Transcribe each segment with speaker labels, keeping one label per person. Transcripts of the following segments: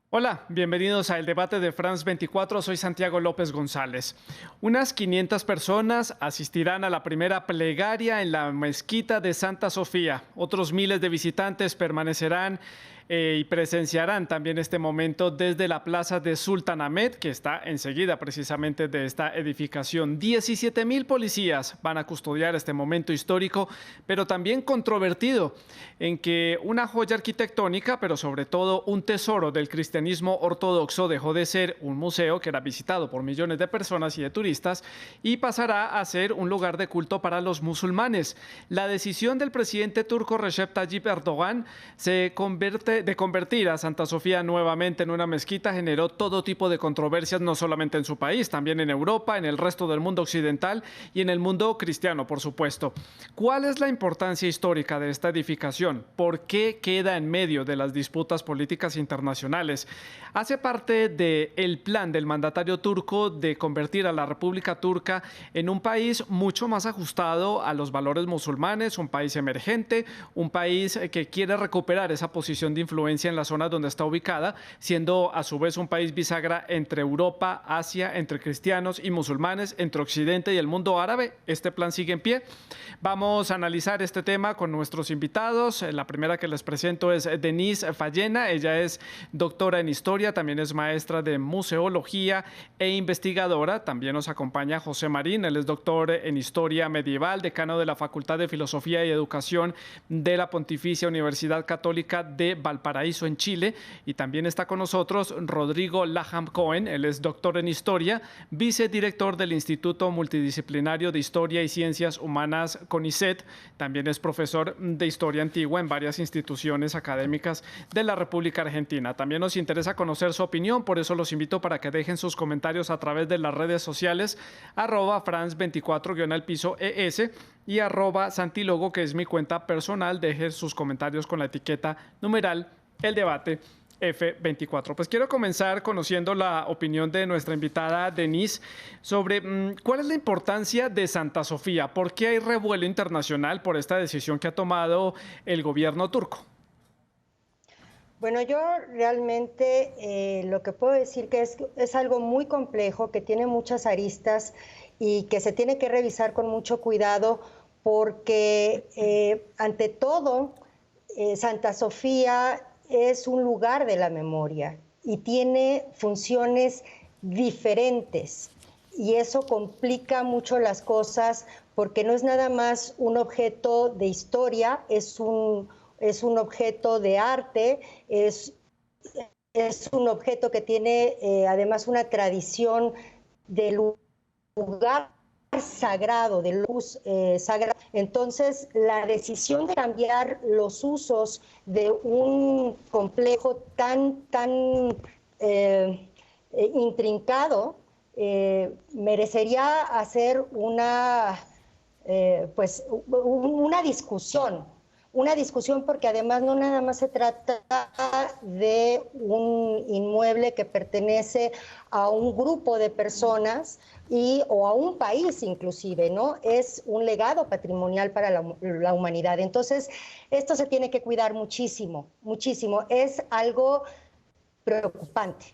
Speaker 1: Hola, bienvenidos a El Debate de France 24. Soy Santiago López González. Unas 500 personas asistirán a la primera plegaria en la mezquita de Santa Sofía. Otros miles de visitantes permanecerán y presenciarán también este momento desde la plaza de Sultan Ahmed, que está enseguida precisamente de esta edificación. 17.000 policías van a custodiar este momento histórico, pero también controvertido, en que una joya arquitectónica, pero sobre todo un tesoro del cristianismo ortodoxo, dejó de ser un museo que era visitado por millones de personas y de turistas y pasará a ser un lugar de culto para los musulmanes. La decisión del presidente turco Recep Tayyip Erdogan de convertir a Santa Sofía nuevamente en una mezquita generó todo tipo de controversias, no solamente en su país, también en Europa, en el resto del mundo occidental y en el mundo cristiano, por supuesto. ¿Cuál es la importancia histórica de esta edificación? ¿Por qué queda en medio de las disputas políticas internacionales? Hace parte del plan del mandatario turco de convertir a la República Turca en un país mucho más ajustado a los valores musulmanes, un país emergente, un país que quiere recuperar esa posición de influencia en la zona donde está ubicada, siendo a su vez un país bisagra entre Europa, Asia, entre cristianos y musulmanes, entre Occidente y el mundo árabe. Este plan sigue en pie. Vamos a analizar este tema con nuestros invitados. La primera que les presento es Denise Fallena. Ella es doctora en historia, también es maestra de museología e investigadora. También nos acompaña José Marín. Él es doctor en historia medieval, decano de la Facultad de Filosofía y Educación de la Pontificia Universidad Católica de Valparaíso, en Chile. Y también está con nosotros Rodrigo Laham Cohen. Él es doctor en historia, vicedirector del Instituto Multidisciplinario de Historia y Ciencias Humanas CONICET. También es profesor de historia antigua en varias instituciones académicas de la República Argentina. También nos interesa conocer su opinión, por eso los invito para que dejen sus comentarios a través de las redes sociales, @France24-ES y @Santilogo, que es mi cuenta personal. Deje sus comentarios con la etiqueta numeral El Debate F24. Pues quiero comenzar conociendo la opinión de nuestra invitada Denise sobre cuál es la importancia de Santa Sofía, por qué hay revuelo internacional por esta decisión que ha tomado el gobierno turco.
Speaker 2: Bueno, yo realmente lo que puedo decir que es algo muy complejo, que tiene muchas aristas y que se tiene que revisar con mucho cuidado porque ante todo Santa Sofía es un lugar de la memoria y tiene funciones diferentes y eso complica mucho las cosas porque no es nada más un objeto de historia, es un objeto de arte, es un objeto que tiene además una tradición de lugar sagrado, de luz sagrada. Entonces, la decisión de cambiar los usos de un complejo intrincado merecería hacer una discusión porque además no nada más se trata de un inmueble que pertenece a un grupo de personas o a un país inclusive, ¿no? Es un legado patrimonial para la humanidad. Entonces, esto se tiene que cuidar muchísimo, muchísimo. Es algo preocupante.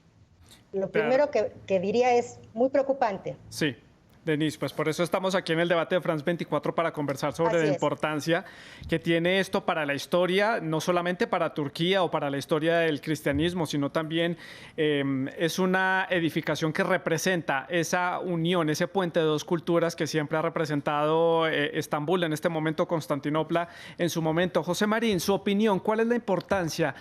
Speaker 2: Lo
Speaker 1: Claro.
Speaker 2: primero que diría es muy preocupante.
Speaker 1: Sí, Denise, pues por eso estamos aquí en el debate de France 24 para conversar sobre la
Speaker 2: Así es.
Speaker 1: importancia que tiene esto para la historia, no solamente para Turquía o para la historia del cristianismo, sino también es una edificación que representa esa unión, ese puente de dos culturas que siempre ha representado Estambul, en este momento Constantinopla, en su momento. José Marín, su opinión, ¿cuál es la importancia?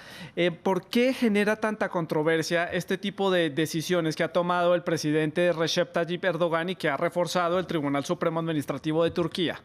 Speaker 1: ¿Por qué genera tanta controversia este tipo de decisiones que ha tomado el presidente Recep Tayyip Erdogan y que ha reforzado el Tribunal Supremo Administrativo de Turquía?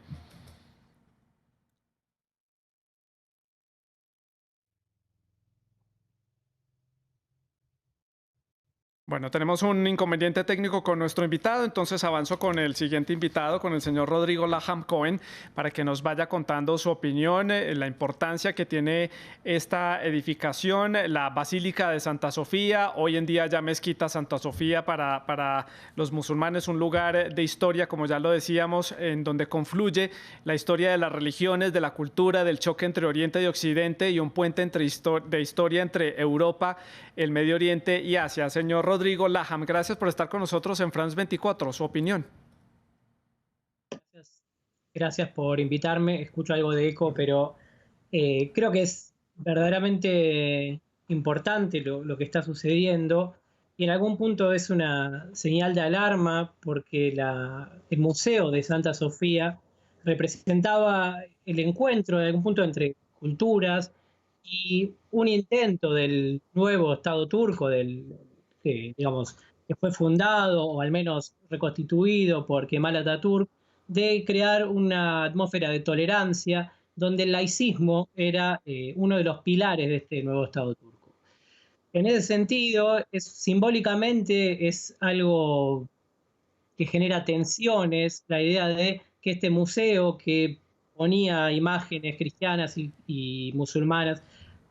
Speaker 1: Bueno, tenemos un inconveniente técnico con nuestro invitado, entonces avanzo con el siguiente invitado, con el señor Rodrigo Laham Cohen, para que nos vaya contando su opinión, la importancia que tiene esta edificación, la Basílica de Santa Sofía, hoy en día ya Mezquita Santa Sofía para los musulmanes, un lugar de historia, como ya lo decíamos, en donde confluye la historia de las religiones, de la cultura, del choque entre Oriente y Occidente y un puente de historia entre Europa, el Medio Oriente y Asia. Señor Rodrigo Laham, gracias por estar con nosotros en France 24. Su opinión.
Speaker 3: Gracias por invitarme. Escucho algo de eco, pero creo que es verdaderamente importante lo que está sucediendo y en algún punto es una señal de alarma porque el Museo de Santa Sofía representaba el encuentro en algún punto entre culturas y un intento del nuevo Estado turco, digamos, que fue fundado o al menos reconstituido por Kemal Atatürk, de crear una atmósfera de tolerancia donde el laicismo era uno de los pilares de este nuevo Estado turco. En ese sentido, simbólicamente es algo que genera tensiones, la idea de que este museo que ponía imágenes cristianas y musulmanas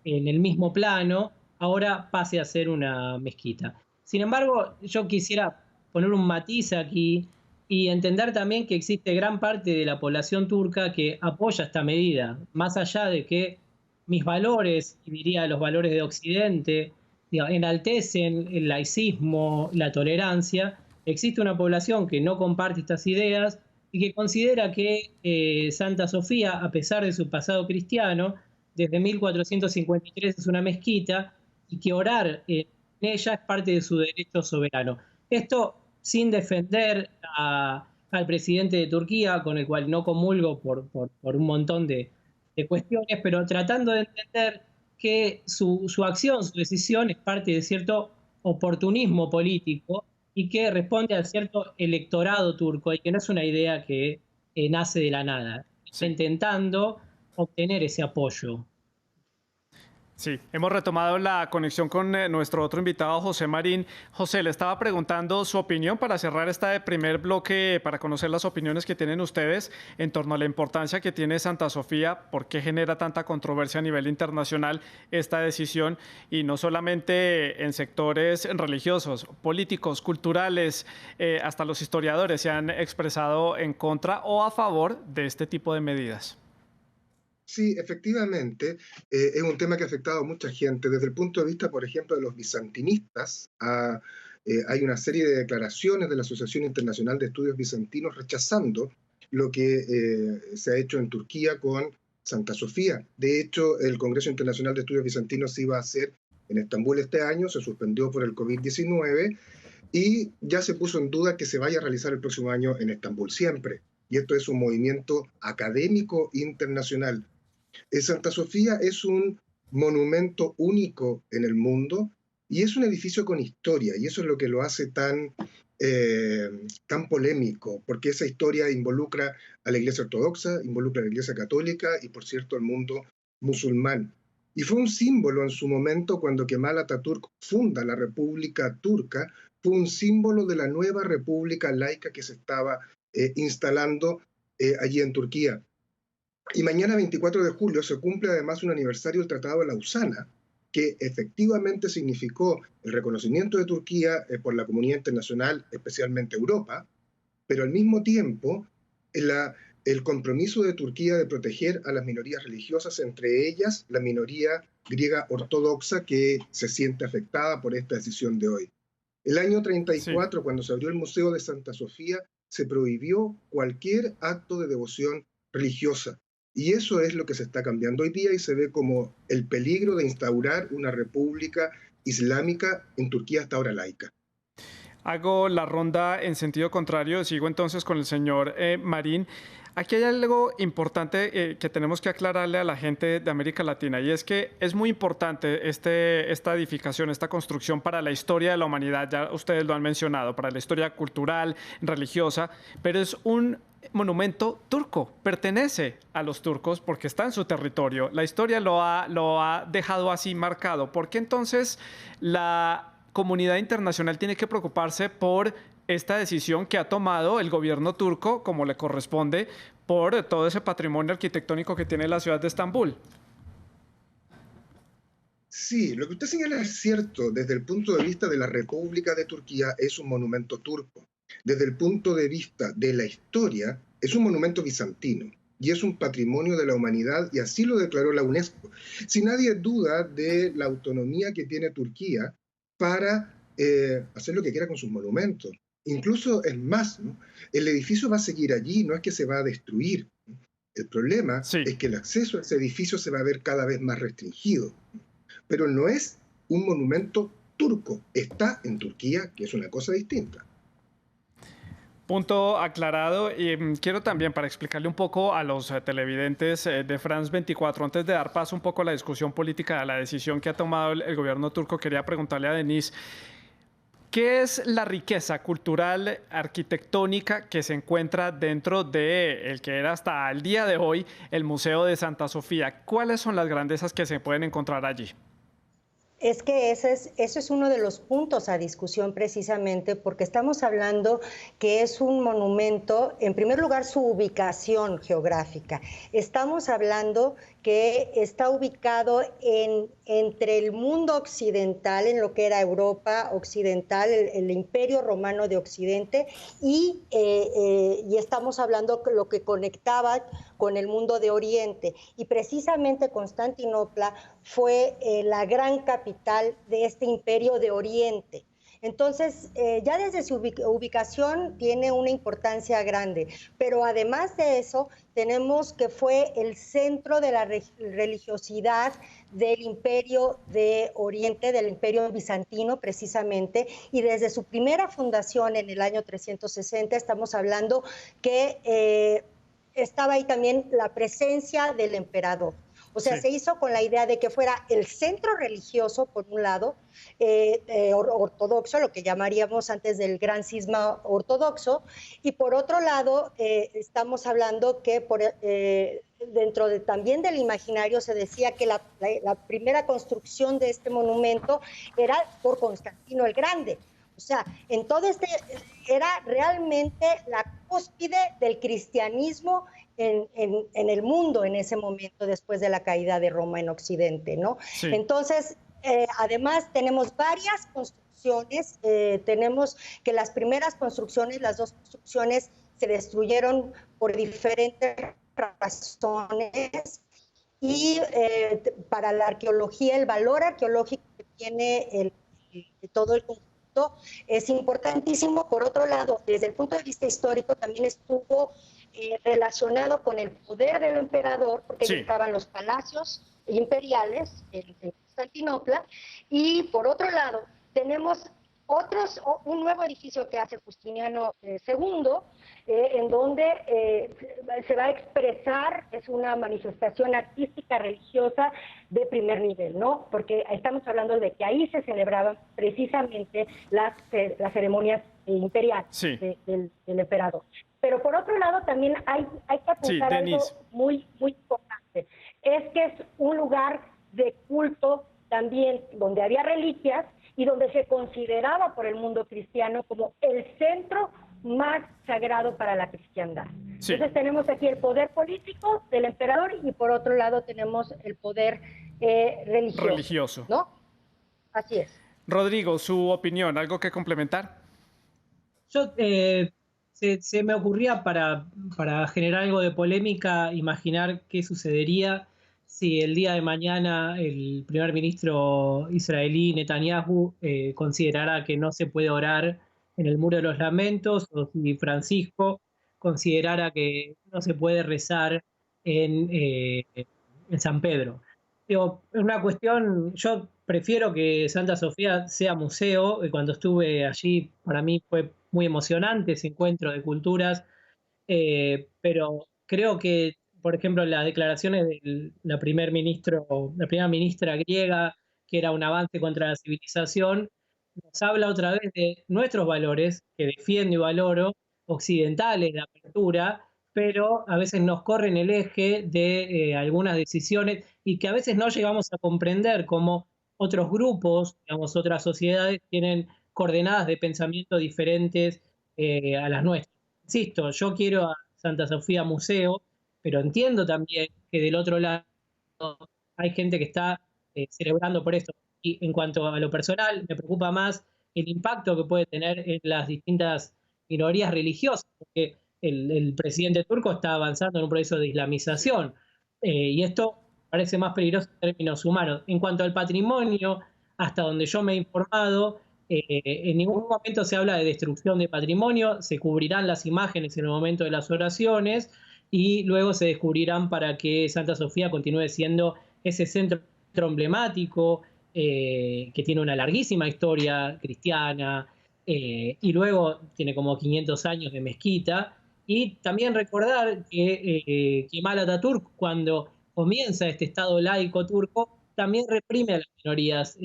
Speaker 3: en el mismo plano, ahora pase a ser una mezquita. Sin embargo, yo quisiera poner un matiz aquí y entender también que existe gran parte de la población turca que apoya esta medida, más allá de que mis valores, y diría los valores de Occidente, enaltecen el laicismo, la tolerancia. Existe una población que no comparte estas ideas y que considera que Santa Sofía, a pesar de su pasado cristiano, desde 1453 es una mezquita y que orar en ella es parte de su derecho soberano. Esto sin defender al presidente de Turquía, con el cual no comulgo por un montón de cuestiones, pero tratando de entender que su acción, su decisión es parte de cierto oportunismo político y que responde a cierto electorado turco y que no es una idea que nace de la nada. Está intentando obtener ese apoyo.
Speaker 1: Sí, hemos retomado la conexión con nuestro otro invitado, José Marín. José, le estaba preguntando su opinión para cerrar este primer bloque, para conocer las opiniones que tienen ustedes en torno a la importancia que tiene Santa Sofía, por qué genera tanta controversia a nivel internacional esta decisión, y no solamente en sectores religiosos, políticos, culturales, hasta los historiadores se han expresado en contra o a favor de este tipo de medidas.
Speaker 4: Sí, efectivamente, es un tema que ha afectado a mucha gente. Desde el punto de vista, por ejemplo, de los bizantinistas, hay una serie de declaraciones de la Asociación Internacional de Estudios Bizantinos rechazando lo que se ha hecho en Turquía con Santa Sofía. De hecho, el Congreso Internacional de Estudios Bizantinos se iba a hacer en Estambul este año, se suspendió por el COVID-19 y ya se puso en duda que se vaya a realizar el próximo año en Estambul siempre. Y esto es un movimiento académico internacional. Santa Sofía es un monumento único en el mundo y es un edificio con historia, y eso es lo que lo hace tan polémico, porque esa historia involucra a la Iglesia Ortodoxa, involucra a la Iglesia Católica y, por cierto, al mundo musulmán. Y fue un símbolo en su momento cuando Kemal Atatürk funda la República Turca, fue un símbolo de la nueva república laica que se estaba instalando allí en Turquía. Y mañana, 24 de julio, se cumple además un aniversario del Tratado de Lausana, que efectivamente significó el reconocimiento de Turquía por la comunidad internacional, especialmente Europa, pero al mismo tiempo el compromiso de Turquía de proteger a las minorías religiosas, entre ellas la minoría griega ortodoxa que se siente afectada por esta decisión de hoy. El año 34, sí, cuando se abrió el Museo de Santa Sofía, se prohibió cualquier acto de devoción religiosa. Y eso es lo que se está cambiando hoy día y se ve como el peligro de instaurar una república islámica en Turquía hasta ahora laica.
Speaker 1: Hago la ronda en sentido contrario, sigo entonces con el señor Marín. Aquí hay algo importante que tenemos que aclararle a la gente de América Latina, y es que es muy importante esta edificación, esta construcción para la historia de la humanidad, ya ustedes lo han mencionado, para la historia cultural, religiosa, pero es un monumento turco, pertenece a los turcos porque está en su territorio. La historia lo ha dejado así marcado. ¿Por qué entonces la comunidad internacional tiene que preocuparse por esta decisión que ha tomado el gobierno turco, como le corresponde, por todo ese patrimonio arquitectónico que tiene la ciudad de Estambul.
Speaker 4: Sí, lo que usted señala es cierto. Desde el punto de vista de la República de Turquía es un monumento turco. Desde el punto de vista de la historia es un monumento bizantino y es un patrimonio de la humanidad, y así lo declaró la UNESCO. Si nadie duda de la autonomía que tiene Turquía para hacer lo que quiera con sus monumentos. Incluso es más, ¿no? El edificio va a seguir allí, no es que se va a destruir. El problema
Speaker 1: Sí.
Speaker 4: es que el acceso a ese edificio se va a ver cada vez más restringido. Pero no es un monumento turco, está en Turquía, que es una cosa distinta.
Speaker 1: Punto aclarado. Y quiero también, para explicarle un poco a los televidentes de France 24, antes de dar paso un poco a la discusión política de la decisión que ha tomado el gobierno turco, quería preguntarle a Denise, ¿qué es la riqueza cultural arquitectónica que se encuentra dentro de el que era hasta el día de hoy el Museo de Santa Sofía? ¿Cuáles son las grandezas que se pueden encontrar allí?
Speaker 2: Es que ese es uno de los puntos a discusión precisamente porque estamos hablando que es un monumento, en primer lugar su ubicación geográfica. Estamos hablando que está ubicado entre el mundo occidental, en lo que era Europa occidental, el Imperio Romano de Occidente, y estamos hablando de lo que conectaba con el mundo de Oriente. Y precisamente Constantinopla fue la gran capital de este imperio de Oriente. Entonces, ya desde su ubicación tiene una importancia grande, pero además de eso, tenemos que fue el centro de la religiosidad del imperio de Oriente, del imperio bizantino precisamente, y desde su primera fundación en el año 360 estamos hablando que estaba ahí también la presencia del emperador. O sea, sí, se hizo con la idea de que fuera el centro religioso, por un lado, ortodoxo, lo que llamaríamos antes del gran cisma ortodoxo, y por otro lado, estamos hablando que dentro también del imaginario se decía que la primera construcción de este monumento era por Constantino el Grande. O sea, en todo era realmente la cúspide del cristianismo en el mundo en ese momento, después de la caída de Roma en Occidente, ¿no? Sí. Entonces, además tenemos varias construcciones, tenemos que las primeras construcciones, las dos construcciones se destruyeron por diferentes razones, y para la arqueología, el valor arqueológico que tiene todo el conjunto es importantísimo. Por otro lado, desde el punto de vista histórico también estuvo relacionado con el poder del emperador, porque sí, estaban los palacios imperiales en Constantinopla, y por otro lado tenemos un nuevo edificio que hace Justiniano II, en donde se va a expresar, es una manifestación artística religiosa de primer nivel, ¿no? Porque estamos hablando de que ahí se celebraban precisamente las ceremonias imperiales, sí, del emperador. Pero por otro lado también hay que apuntar algo muy, muy importante, es que es un lugar de culto también donde había reliquias y donde se consideraba por el mundo cristiano como el centro más sagrado para la cristiandad. Sí. Entonces tenemos aquí el poder político del emperador y por otro lado tenemos el poder religioso, ¿no? Así es.
Speaker 1: Rodrigo, su opinión, ¿algo que complementar?
Speaker 3: Yo, se me ocurría para generar algo de polémica, imaginar qué sucedería si el día de mañana el primer ministro israelí Netanyahu considerara que no se puede orar en el Muro de los Lamentos, o si Francisco considerara que no se puede rezar en San Pedro. Digo, es una cuestión, yo prefiero que Santa Sofía sea museo, y cuando estuve allí para mí fue muy emocionante ese encuentro de culturas, pero creo que, por ejemplo, las declaraciones de la primera ministra griega, que era un avance contra la civilización, nos habla otra vez de nuestros valores, que defiendo y valoro, occidentales de apertura, pero a veces nos corren el eje de algunas decisiones y que a veces no llegamos a comprender, como otros grupos, digamos, otras sociedades tienen coordenadas de pensamiento diferentes a las nuestras. Insisto, yo quiero a Santa Sofía Museo, pero entiendo también que del otro lado hay gente que está celebrando por esto. Y en cuanto a lo personal, me preocupa más el impacto que puede tener en las distintas minorías religiosas, porque el presidente turco está avanzando en un proceso de islamización, y esto parece más peligroso en términos humanos. En cuanto al patrimonio, hasta donde yo me he informado, en ningún momento se habla de destrucción de patrimonio, se cubrirán las imágenes en el momento de las oraciones y luego se descubrirán para que Santa Sofía continúe siendo ese centro emblemático que tiene una larguísima historia cristiana y luego tiene como 500 años de mezquita. Y también recordar que Kemal Atatürk, cuando comienza este Estado laico turco, también reprime a las minorías,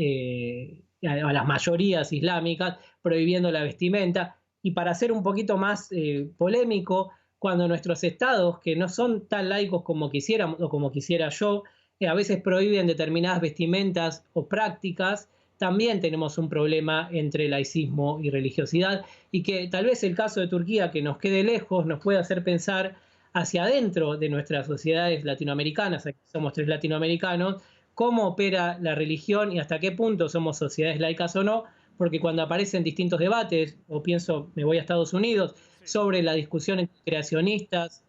Speaker 3: a las mayorías islámicas, prohibiendo la vestimenta. Y para ser un poquito más polémico, cuando nuestros estados, que no son tan laicos como quisiéramos o como quisiera yo, a veces prohíben determinadas vestimentas o prácticas, también tenemos un problema entre laicismo y religiosidad, y que tal vez el caso de Turquía, que nos quede lejos, nos puede hacer pensar hacia adentro de nuestras sociedades latinoamericanas, aquí somos 3 latinoamericanos, cómo opera la religión y hasta qué punto somos sociedades laicas o no, porque cuando aparecen distintos debates, o pienso, me voy a Estados Unidos, sobre la discusión entre creacionistas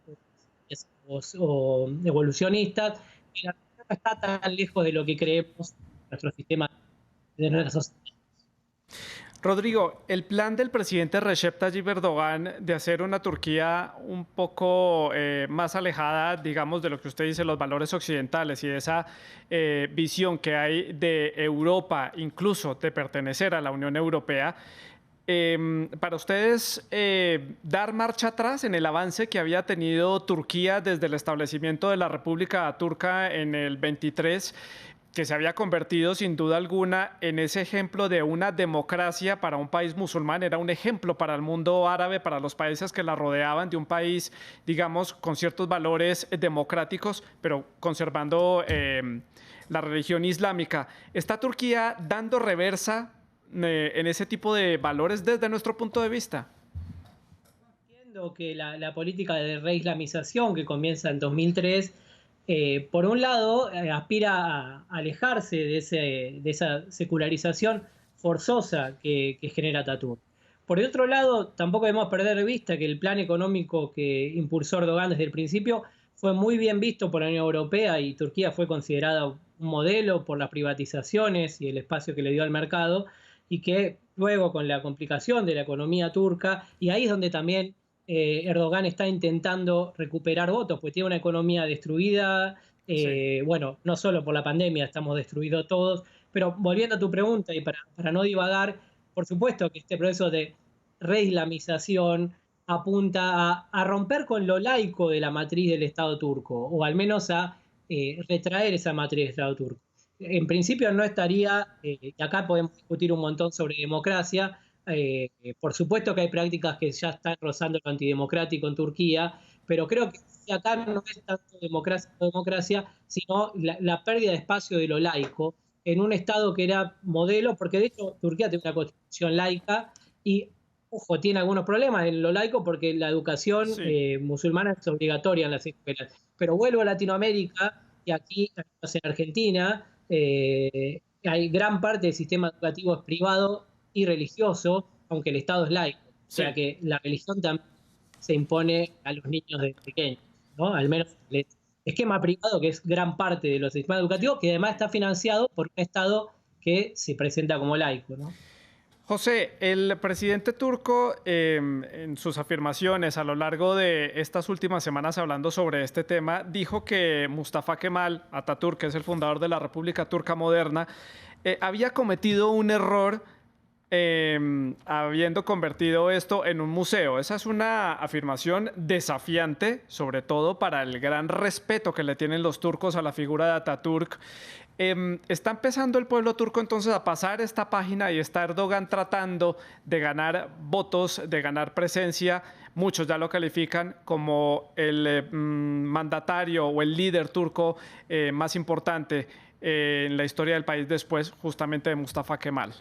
Speaker 3: o evolucionistas, la religión no está tan lejos de lo que creemos en nuestro sistema, de nuestra sociedad.
Speaker 1: Rodrigo, el plan del presidente Recep Tayyip Erdogan de hacer una Turquía un poco más alejada, digamos, de lo que usted dice, los valores occidentales y de esa visión que hay de Europa, incluso de pertenecer a la Unión Europea, para ustedes dar marcha atrás en el avance que había tenido Turquía desde el establecimiento de la República Turca en el 23, que se había convertido sin duda alguna en ese ejemplo de una democracia para un país musulmán, era un ejemplo para el mundo árabe, para los países que la rodeaban, de un país, digamos, con ciertos valores democráticos, pero conservando la religión islámica. ¿Está Turquía dando reversa en ese tipo de valores desde nuestro punto de vista?
Speaker 3: Entiendo que la política de reislamización que comienza en 2003, por un lado, aspira a alejarse de esa secularización forzosa que genera Ataturk. Por el otro lado, tampoco debemos perder de vista que el plan económico que impulsó Erdogan desde el principio fue muy bien visto por la Unión Europea y Turquía fue considerada un modelo por las privatizaciones y el espacio que le dio al mercado, y que luego con la complicación de la economía turca, y ahí es donde también Erdogan está intentando recuperar votos, pues tiene una economía destruida, bueno, no solo por la pandemia, estamos destruidos todos, pero volviendo a tu pregunta y para no divagar, por supuesto que este proceso de reislamización apunta a romper con lo laico de la matriz del Estado turco, o al menos a retraer esa matriz del Estado turco. En principio no estaría, y acá podemos discutir un montón sobre democracia, por supuesto que hay prácticas que ya están rozando lo antidemocrático en Turquía, pero creo que acá no es tanto democracia, sino la pérdida de espacio de lo laico en un Estado que era modelo, porque de hecho Turquía tiene una constitución laica y, ojo, tiene algunos problemas en lo laico porque la educación musulmana es obligatoria en las escuelas. Pero vuelvo a Latinoamérica y aquí, en Argentina, hay gran parte del sistema educativo es privado y religioso, aunque el Estado es laico. O sea que la religión también se impone a los niños de pequeños, ¿no? Al menos el esquema privado, que es gran parte de los sistemas educativos, que además está financiado por un Estado que se presenta como laico, ¿no?
Speaker 1: José, el presidente turco en sus afirmaciones a lo largo de estas últimas semanas hablando sobre este tema, dijo que Mustafa Kemal Atatürk, que es el fundador de la República Turca Moderna, había cometido un error habiendo convertido esto en un museo. Esa es una afirmación desafiante, sobre todo para el gran respeto que le tienen los turcos a la figura de Atatürk. Está empezando el pueblo turco entonces a pasar esta página y está Erdogan tratando de ganar votos, de ganar presencia. Muchos ya lo califican como el mandatario o el líder turco más importante en la historia del país después justamente de Mustafa Kemal.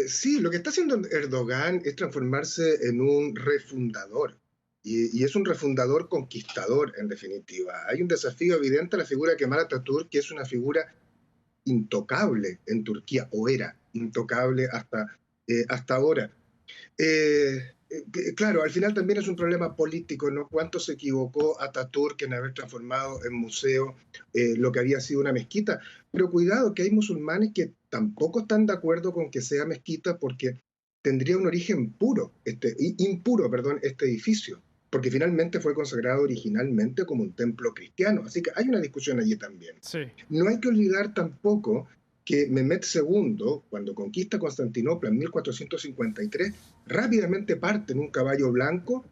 Speaker 4: Sí, lo que está haciendo Erdogan es transformarse en un refundador. Y es un refundador conquistador, en definitiva. Hay un desafío evidente a la figura de Kemal Atatürk, que es una figura intocable en Turquía, o era intocable hasta ahora. Claro, al final también es un problema político, ¿no? ¿Cuánto se equivocó Atatürk en haber transformado en museo lo que había sido una mezquita? Pero cuidado, que hay musulmanes que tampoco están de acuerdo con que sea mezquita porque tendría un origen impuro, este edificio, porque finalmente fue consagrado originalmente como un templo cristiano. Así que hay una discusión allí también.
Speaker 1: Sí.
Speaker 4: No hay que olvidar tampoco que Mehmet II, cuando conquista Constantinopla en 1453, rápidamente parte en un caballo blanco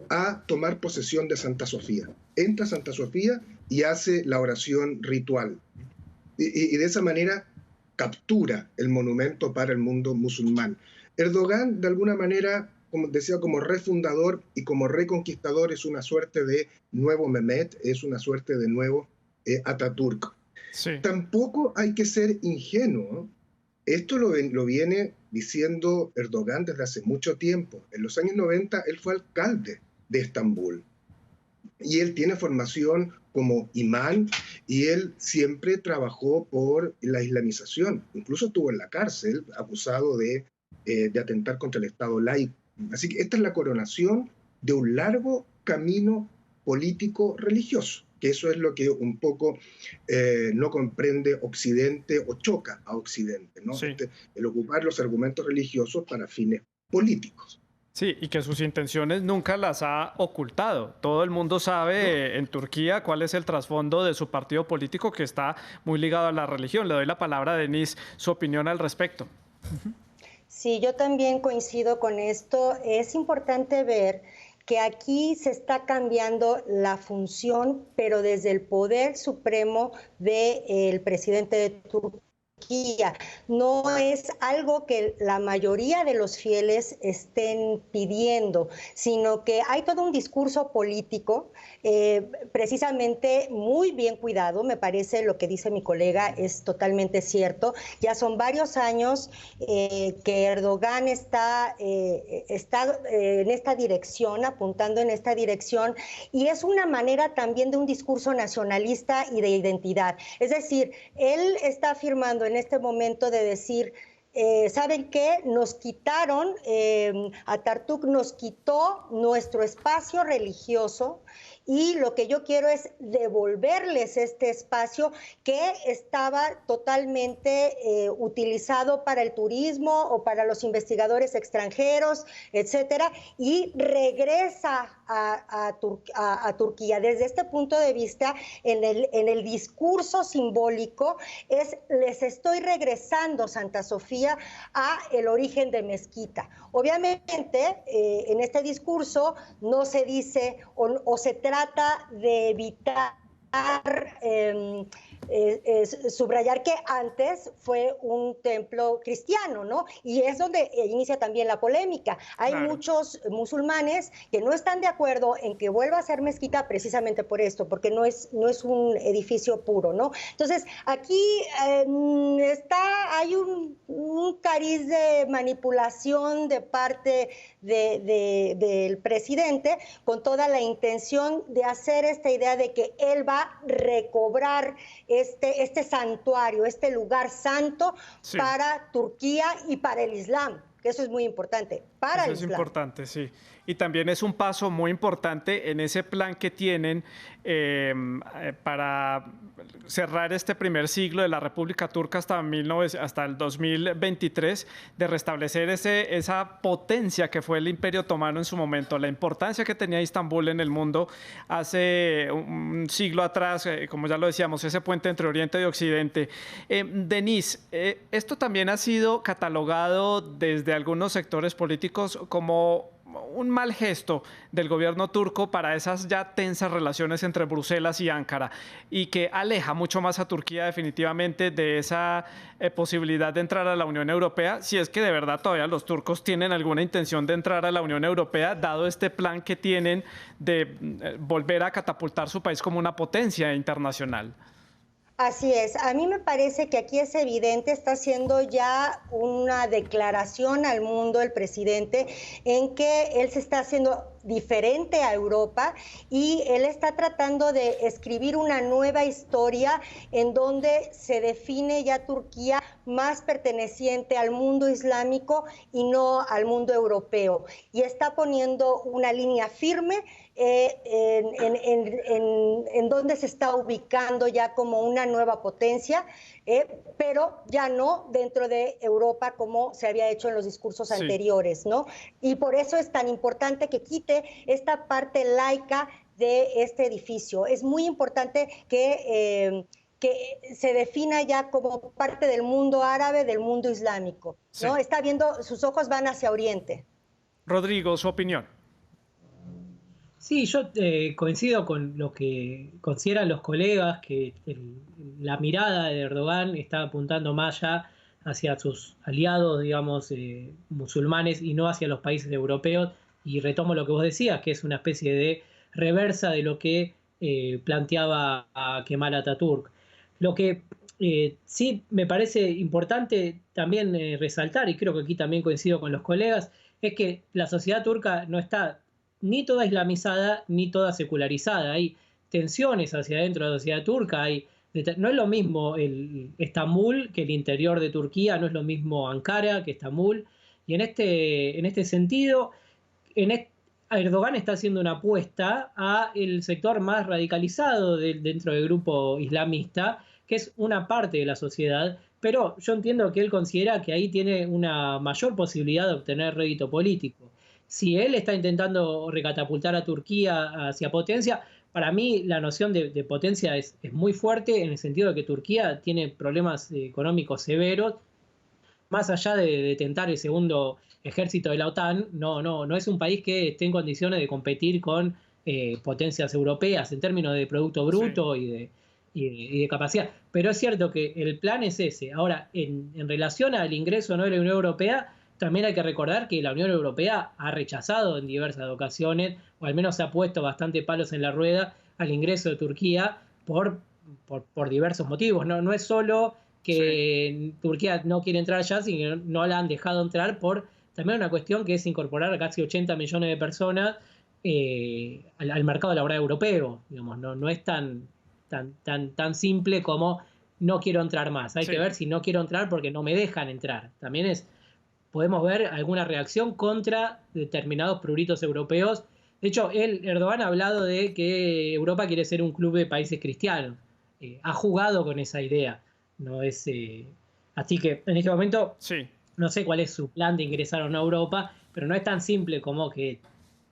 Speaker 4: a tomar posesión de Santa Sofía. Entra a Santa Sofía y hace la oración ritual. Y de esa manera captura el monumento para el mundo musulmán. Erdogan, de alguna manera, como decía, como refundador y como reconquistador, es una suerte de nuevo Mehmet, es una suerte de nuevo Atatürk.
Speaker 1: Sí.
Speaker 4: Tampoco hay que ser ingenuo. Esto lo viene diciendo Erdogan desde hace mucho tiempo. En los años 90 él fue alcalde de Estambul y él tiene formación como imán y él siempre trabajó por la islamización. Incluso estuvo en la cárcel acusado de atentar contra el Estado laico. Así que esta es la coronación de un largo camino político-religioso, que eso es lo que un poco no comprende Occidente o choca a Occidente, ¿no?
Speaker 1: Sí.
Speaker 4: El ocupar los argumentos religiosos para fines políticos.
Speaker 1: Sí, y que sus intenciones nunca las ha ocultado. Todo el mundo sabe en Turquía cuál es el trasfondo de su partido político, que está muy ligado a la religión. Le doy la palabra a Denise, su opinión al respecto.
Speaker 2: Sí, yo también coincido con esto. Es importante ver que aquí se está cambiando la función, pero desde el poder supremo del presidente de Turquía. No es algo que la mayoría de los fieles estén pidiendo, sino que hay todo un discurso político precisamente muy bien cuidado. Me parece lo que dice mi colega es totalmente cierto. Ya son varios años que Erdogan está en esta dirección, apuntando en esta dirección, y es una manera también de un discurso nacionalista y de identidad. Es decir, él está afirmando en este momento de decir, ¿saben qué? Nos quitaron, Atatürk nos quitó nuestro espacio religioso y lo que yo quiero es devolverles este espacio que estaba totalmente utilizado para el turismo o para los investigadores extranjeros, etcétera, y regresa a Turquía. Desde este punto de vista, en el discurso simbólico, les estoy regresando Santa Sofía a el origen de mezquita. Obviamente, en este discurso no se dice o se trata de evitar subrayar que antes fue un templo cristiano, ¿no? Y es donde inicia también la polémica. Hay muchos musulmanes que no están de acuerdo en que vuelva a ser mezquita precisamente por esto, porque no es un edificio puro, ¿no? Entonces, aquí hay un cariz de manipulación de parte del presidente con toda la intención de hacer esta idea de que él va a recobrar este santuario, este lugar santo para Turquía y para el Islam, que eso es muy importante, para el Islam.
Speaker 1: Eso es importante, sí. Y también es un paso muy importante en ese plan que tienen para cerrar este primer siglo de la República Turca hasta el 2023, de restablecer esa potencia que fue el Imperio Otomano en su momento, la importancia que tenía Istambul en el mundo hace un siglo atrás, como ya lo decíamos, ese puente entre Oriente y Occidente. Denise, esto también ha sido catalogado desde algunos sectores políticos como un mal gesto del gobierno turco para esas ya tensas relaciones entre Bruselas y Ankara y que aleja mucho más a Turquía definitivamente de esa posibilidad de entrar a la Unión Europea, si es que de verdad todavía los turcos tienen alguna intención de entrar a la Unión Europea, dado este plan que tienen de volver a catapultar su país como una potencia internacional.
Speaker 2: Así es, a mí me parece que aquí es evidente, está haciendo ya una declaración al mundo el presidente en que él se está haciendo diferente a Europa y él está tratando de escribir una nueva historia en donde se define ya Turquía más perteneciente al mundo islámico y no al mundo europeo. Y está poniendo una línea firme en donde se está ubicando ya como una nueva potencia, pero ya no dentro de Europa como se había hecho en los discursos anteriores, ¿no? Y por eso es tan importante que quite esta parte laica de este edificio. Es muy importante que se defina ya como parte del mundo árabe, del mundo islámico, ¿no? Sí. Está viendo, sus ojos van hacia Oriente.
Speaker 1: Rodrigo, su opinión.
Speaker 3: Sí, yo coincido con lo que consideran los colegas, que la mirada de Erdogan está apuntando más ya hacia sus aliados, digamos, musulmanes y no hacia los países europeos. Y retomo lo que vos decías, que es una especie de reversa de lo que planteaba a Kemal Atatürk. Lo que sí me parece importante también resaltar, y creo que aquí también coincido con los colegas, es que la sociedad turca no está ni toda islamizada ni toda secularizada. Hay tensiones hacia adentro de la sociedad turca. No es lo mismo el Estambul que el interior de Turquía, no es lo mismo Ankara que Estambul. Y en este sentido, Erdogan está haciendo una apuesta a el sector más radicalizado dentro del grupo islamista, que es una parte de la sociedad, pero yo entiendo que él considera que ahí tiene una mayor posibilidad de obtener rédito político. Si él está intentando recatapultar a Turquía hacia potencia, para mí la noción de potencia es muy fuerte en el sentido de que Turquía tiene problemas económicos severos. Más allá de tentar el segundo ejército de la OTAN, no es un país que esté en condiciones de competir con potencias europeas en términos de Producto Bruto sí. y de capacidad. Pero es cierto que el plan es ese. Ahora, en relación al ingreso o no de la Unión Europea, también hay que recordar que la Unión Europea ha rechazado en diversas ocasiones, o al menos se ha puesto bastante palos en la rueda al ingreso de Turquía por diversos motivos. No es solo que sí. Turquía no quiere entrar allá, sino que no la han dejado entrar por también una cuestión que es incorporar a casi 80 millones de personas al mercado laboral europeo. Digamos, no es tan simple como no quiero entrar más. Hay sí. que ver si no quiero entrar porque no me dejan entrar. También podemos ver alguna reacción contra determinados pruritos europeos. De hecho, Erdogan ha hablado de que Europa quiere ser un club de países cristianos. Ha jugado con esa idea. No es así que en este momento sí. No sé cuál es su plan de ingresar o no a Europa, pero no es tan simple como que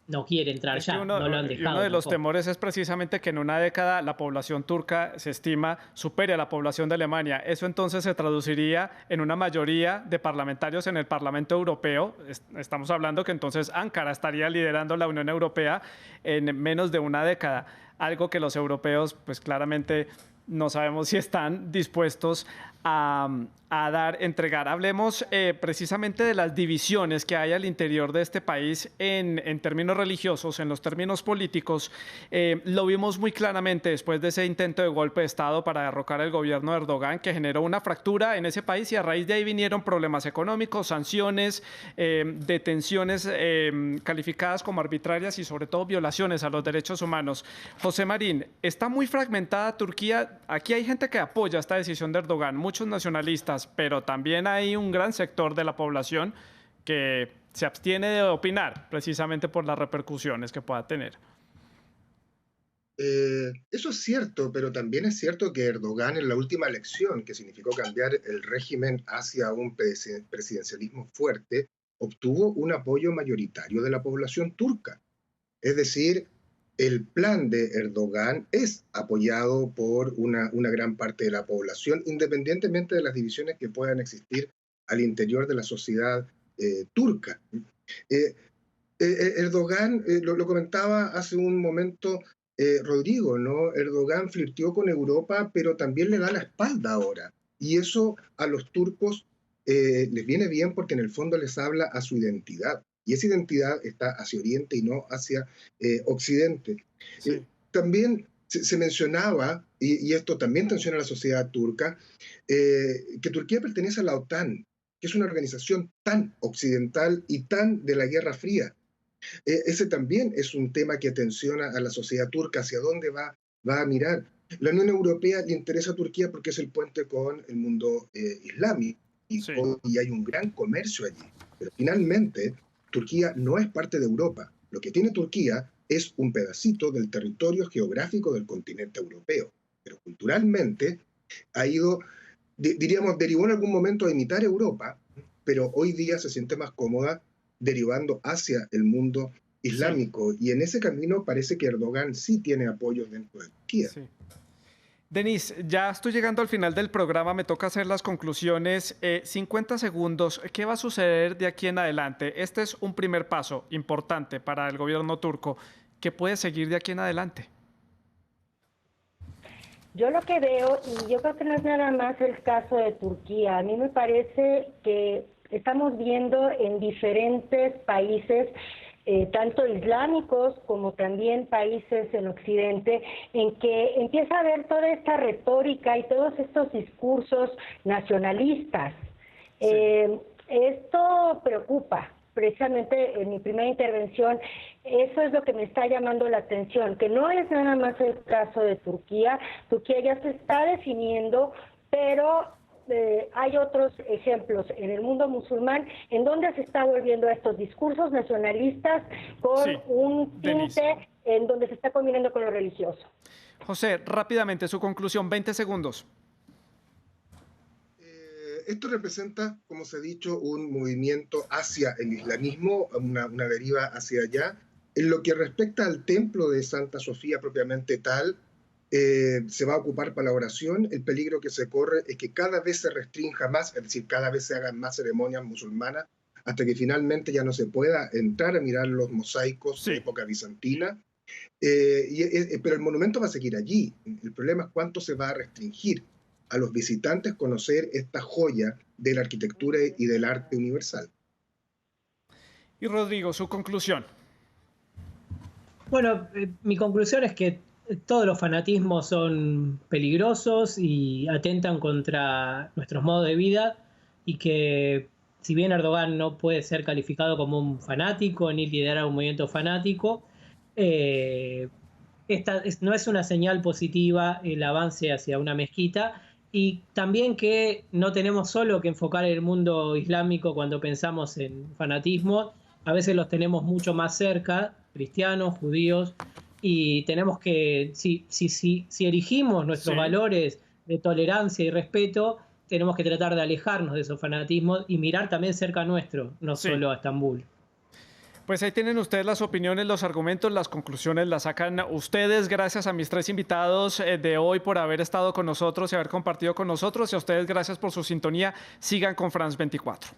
Speaker 3: no quiere entrar ya, no lo han dejado.
Speaker 1: Uno de los temores es precisamente que en una década la población turca se estima supere a la población de Alemania. Eso entonces se traduciría en una mayoría de parlamentarios en el Parlamento Europeo. Estamos hablando que entonces Ankara estaría liderando la Unión Europea en menos de una década, algo que los europeos pues claramente no sabemos si están dispuestos a entregar. Hablemos precisamente de las divisiones que hay al interior de este país en términos religiosos, en los términos políticos. Lo vimos muy claramente después de ese intento de golpe de Estado para derrocar el gobierno de Erdogan, que generó una fractura en ese país y a raíz de ahí vinieron problemas económicos, sanciones, detenciones calificadas como arbitrarias y sobre todo violaciones a los derechos humanos. José Marín, está muy fragmentada Turquía. Aquí hay gente que apoya esta decisión de Erdogan, muchos nacionalistas, pero también hay un gran sector de la población que se abstiene de opinar precisamente por las repercusiones que pueda tener.
Speaker 4: Eso es cierto, pero también es cierto que Erdogan en la última elección, que significó cambiar el régimen hacia un presidencialismo fuerte, obtuvo un apoyo mayoritario de la población turca. Es decir, el plan de Erdogan es apoyado por una gran parte de la población, independientemente de las divisiones que puedan existir al interior de la sociedad turca. Erdogan, lo comentaba hace un momento Rodrigo, ¿no? Erdogan flirteó con Europa, pero también le da la espalda ahora. Y eso a los turcos les viene bien porque en el fondo les habla a su identidad. Y esa identidad está hacia Oriente y no hacia Occidente.
Speaker 1: Sí.
Speaker 4: También se mencionaba, y esto también tensiona a la sociedad turca, que Turquía pertenece a la OTAN, que es una organización tan occidental y tan de la Guerra Fría. Ese también es un tema que tensiona a la sociedad turca, hacia dónde va a mirar. La Unión Europea le interesa a Turquía porque es el puente con el mundo islámico
Speaker 1: Sí.
Speaker 4: y hay un gran comercio allí. Pero finalmente, Turquía no es parte de Europa. Lo que tiene Turquía es un pedacito del territorio geográfico del continente europeo. Pero culturalmente ha ido, diríamos, derivó en algún momento a imitar Europa, pero hoy día se siente más cómoda derivando hacia el mundo islámico. Sí. Y en ese camino parece que Erdogan sí tiene apoyos dentro de Turquía.
Speaker 1: Sí. Denis, ya estoy llegando al final del programa, me toca hacer las conclusiones. 50 segundos, ¿qué va a suceder de aquí en adelante? Este es un primer paso importante para el gobierno turco. ¿Qué puede seguir de aquí en adelante?
Speaker 2: Yo lo que veo, y yo creo que no es nada más el caso de Turquía, a mí me parece que estamos viendo en diferentes países, tanto islámicos como también países en Occidente, en que empieza a haber toda esta retórica y todos estos discursos nacionalistas. Sí. Esto preocupa. Precisamente en mi primera intervención, eso es lo que me está llamando la atención, que no es nada más el caso de Turquía. Turquía ya se está definiendo, pero hay otros ejemplos en el mundo musulmán en donde se está volviendo a estos discursos nacionalistas con un tinte en donde se está combinando con lo religioso.
Speaker 1: José, rápidamente su conclusión, 20 segundos.
Speaker 4: Esto representa, como se ha dicho, un movimiento hacia el islamismo, una deriva hacia allá. En lo que respecta al templo de Santa Sofía propiamente tal, se va a ocupar para la oración. El peligro que se corre es que cada vez se restrinja más, es decir, cada vez se hagan más ceremonias musulmanas, hasta que finalmente ya no se pueda entrar a mirar los mosaicos de época bizantina. Pero el monumento va a seguir allí. El problema es cuánto se va a restringir a los visitantes conocer esta joya de la arquitectura y del arte universal.
Speaker 1: Y Rodrigo, su conclusión.
Speaker 3: Bueno, mi conclusión es que todos los fanatismos son peligrosos y atentan contra nuestros modos de vida, y que si bien Erdogan no puede ser calificado como un fanático ni liderar un movimiento fanático, no es una señal positiva el avance hacia una mezquita. Y también que no tenemos solo que enfocar el mundo islámico cuando pensamos en fanatismo, a veces los tenemos mucho más cerca, cristianos, judíos, y tenemos que, si erigimos nuestros valores de tolerancia y respeto, tenemos que tratar de alejarnos de esos fanatismos y mirar también cerca nuestro, no solo a Estambul.
Speaker 1: Pues ahí tienen ustedes las opiniones, los argumentos, las conclusiones las sacan ustedes. Gracias a mis tres invitados de hoy por haber estado con nosotros y haber compartido con nosotros. Y a ustedes gracias por su sintonía. Sigan con France 24.